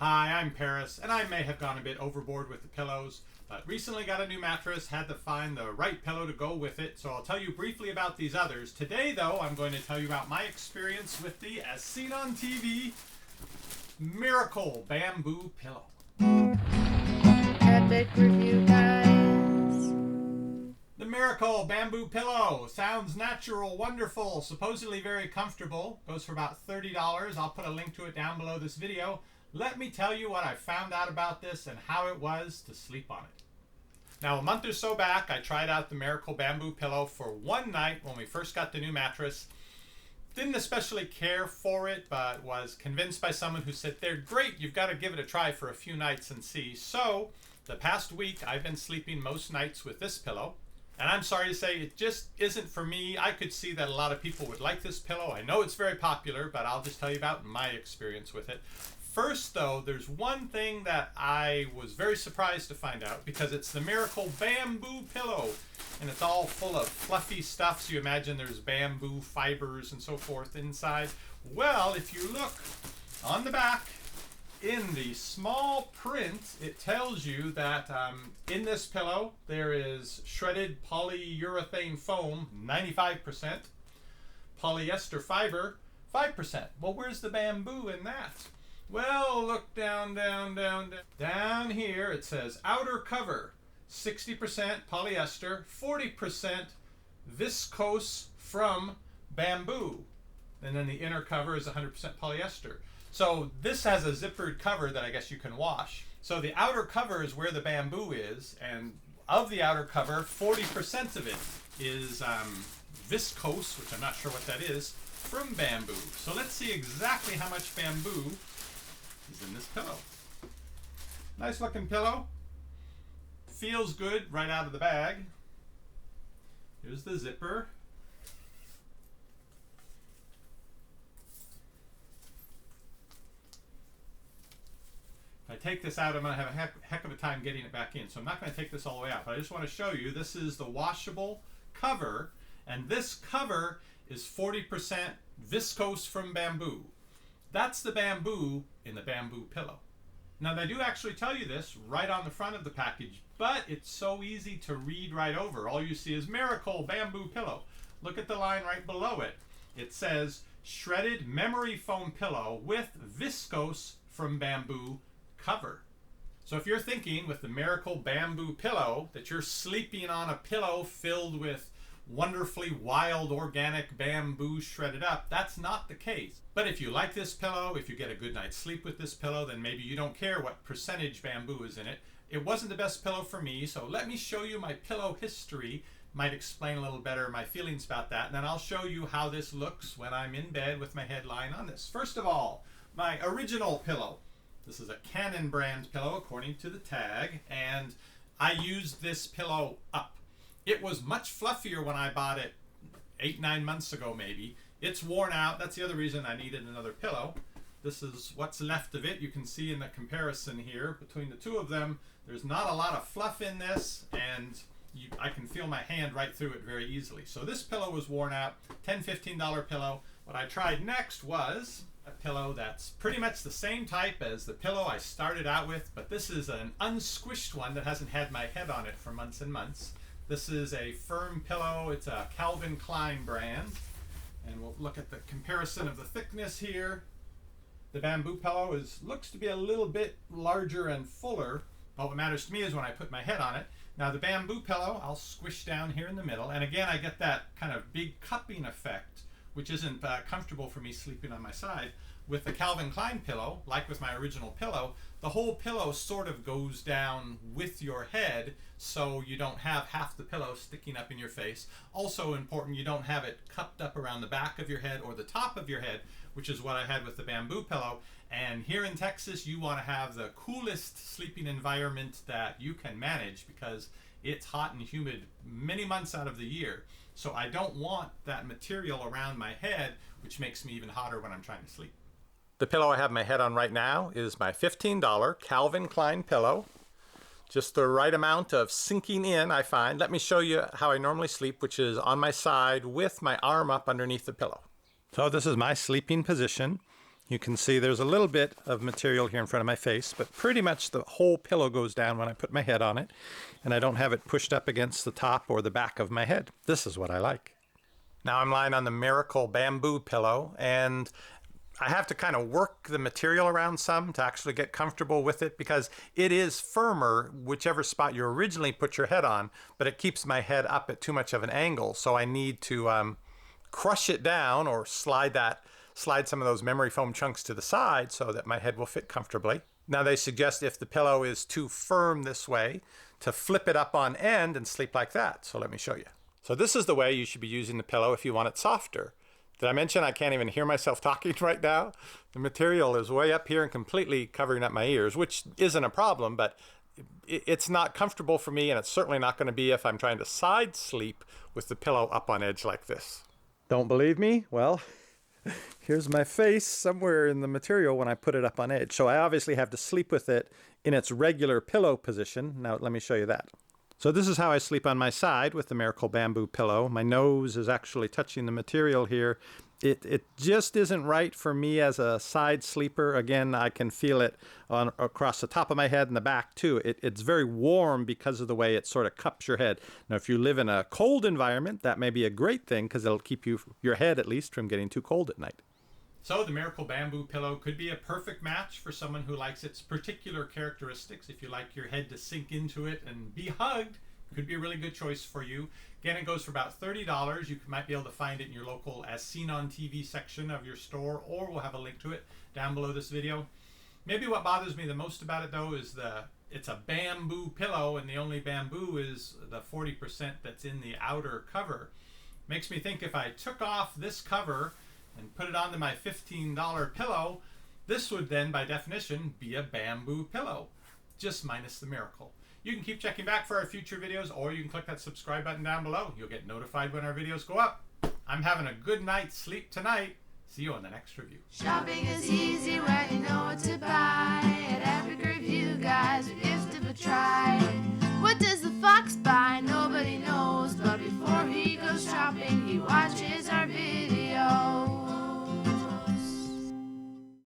Hi, I'm Paris, and I may have gone a bit overboard with the pillows, but recently got a new mattress, had to find the right pillow to go with it, so I'll tell you briefly about these others. Today, though, I'm going to tell you about my experience with the, as seen on TV, Miracle Bamboo Pillow. Epic review, guys. The Miracle Bamboo Pillow sounds natural, wonderful, supposedly very comfortable, goes for about $30. I'll put a link to it down below this video. Let me tell you what I found out about this and how it was to sleep on it. Now, a month or so back, I tried out the Miracle Bamboo Pillow for one night when we first got the new mattress. Didn't especially care for it, but was convinced by someone who said, they're great, you've got to give it a try for a few nights and see. So, the past week, I've been sleeping most nights with this pillow. And I'm sorry to say, it just isn't for me. I could see that a lot of people would like this pillow. I know it's very popular, but I'll just tell you about my experience with it. First, though, there's one thing that I was very surprised to find out, because it's the Miracle Bamboo Pillow, and it's all full of fluffy stuff, so you imagine there's bamboo fibers and so forth inside. Well, if you look on the back, in the small print, it tells you that in this pillow, there is shredded polyurethane foam, 95%, polyester fiber, 5%. Well, where's the bamboo in that? Well, look down here. It says outer cover, 60% polyester, 40% viscose from bamboo. And then the inner cover is 100% polyester. So this has a zippered cover that I guess you can wash. So the outer cover is where the bamboo is, and of the outer cover, 40% of it is viscose, which I'm not sure what that is, from bamboo. So let's see exactly how much bamboo is in this pillow. Nice looking pillow. Feels good right out of the bag. Here's the zipper. If I take this out, I'm going to have a heck of a time getting it back in. So I'm not going to take this all the way out, but I just want to show you this is the washable cover, and this cover is 40% viscose from bamboo. That's the bamboo in the bamboo pillow. Now, they do actually tell you this right on the front of the package, but it's so easy to read right over. All you see is Miracle Bamboo Pillow. Look at the line right below it. It says shredded memory foam pillow with viscose from bamboo cover. So if you're thinking with the Miracle Bamboo Pillow that you're sleeping on a pillow filled with wonderfully wild organic bamboo shredded up, that's not the case. But if you like this pillow, if you get a good night's sleep with this pillow, then maybe you don't care what percentage bamboo is in it. It wasn't the best pillow for me, so let me show you my pillow history. Might explain a little better my feelings about that, and then I'll show you how this looks when I'm in bed with my head lying on this. First of all, my original pillow. This is a Canon brand pillow according to the tag, and I used this pillow up. It was much fluffier when I bought it 8-9 months ago maybe. It's worn out. That's the other reason I needed another pillow. This is what's left of it. You can see in the comparison here between the two of them, there's not a lot of fluff in this, and I can feel my hand right through it very easily. So this pillow was worn out, $10-15 pillow. What I tried next was a pillow that's pretty much the same type as the pillow I started out with, but this is an unsquished one that hasn't had my head on it for months and months. This is a firm pillow. It's a Klein brand. And we'll look at the comparison of the thickness here. The bamboo pillow looks to be a little bit larger and fuller, but what matters to me is when I put my head on it. Now the bamboo pillow, I'll squish down here in the middle, and again I get that kind of big cupping effect, which isn't comfortable for me sleeping on my side. With the Klein pillow, like with my original pillow, the whole pillow sort of goes down with your head, so you don't have half the pillow sticking up in your face. Also important, you don't have it cupped up around the back of your head or the top of your head, which is what I had with the bamboo pillow. And here in Texas, you want to have the coolest sleeping environment that you can manage, because it's hot and humid many months out of the year. So I don't want that material around my head, which makes me even hotter when I'm trying to sleep. The pillow I have my head on right now is my $15 Calvin Klein pillow. Just the right amount of sinking in, I find. Let me show you how I normally sleep, which is on my side with my arm up underneath the pillow. So this is my sleeping position. You can see there's a little bit of material here in front of my face, but pretty much the whole pillow goes down when I put my head on it, and I don't have it pushed up against the top or the back of my head. This is what I like. Now I'm lying on the Miracle bamboo pillow, and I have to kind of work the material around some to actually get comfortable with it, because it is firmer whichever spot you originally put your head on, but it keeps my head up at too much of an angle, so I need to crush it down or slide some of those memory foam chunks to the side so that my head will fit comfortably. Now they suggest if the pillow is too firm this way, to flip it up on end and sleep like that. So let me show you. So this is the way you should be using the pillow if you want it softer. Did I mention I can't even hear myself talking right now? The material is way up here and completely covering up my ears, which isn't a problem, but it's not comfortable for me, and it's certainly not going to be if I'm trying to side sleep with the pillow up on edge like this. Don't believe me? Well, here's my face somewhere in the material when I put it up on edge. So I obviously have to sleep with it in its regular pillow position. Now let me show you that. So this is how I sleep on my side with the Miracle bamboo pillow. My nose is actually touching the material here. It just isn't right for me as a side sleeper. Again, I can feel it across the top of my head and the back too. It's very warm because of the way it sort of cups your head. Now, if you live in a cold environment, that may be a great thing because it'll keep your head at least from getting too cold at night. So the Miracle bamboo pillow could be a perfect match for someone who likes its particular characteristics. If you like your head to sink into it and be hugged, it could be a really good choice for you. Again, it goes for about $30. You might be able to find it in your local As Seen on TV section of your store, or we'll have a link to it down below this video. Maybe what bothers me the most about it though is it's a bamboo pillow, and the only bamboo is the 40% that's in the outer cover. Makes me think if I took off this cover and put it onto my $15 pillow, this would then, by definition, be a bamboo pillow, just minus the Miracle. You can keep checking back for our future videos, or you can click that subscribe button down below. You'll get notified when our videos go up. I'm having a good night's sleep tonight. See you on the next review. Shopping is easy when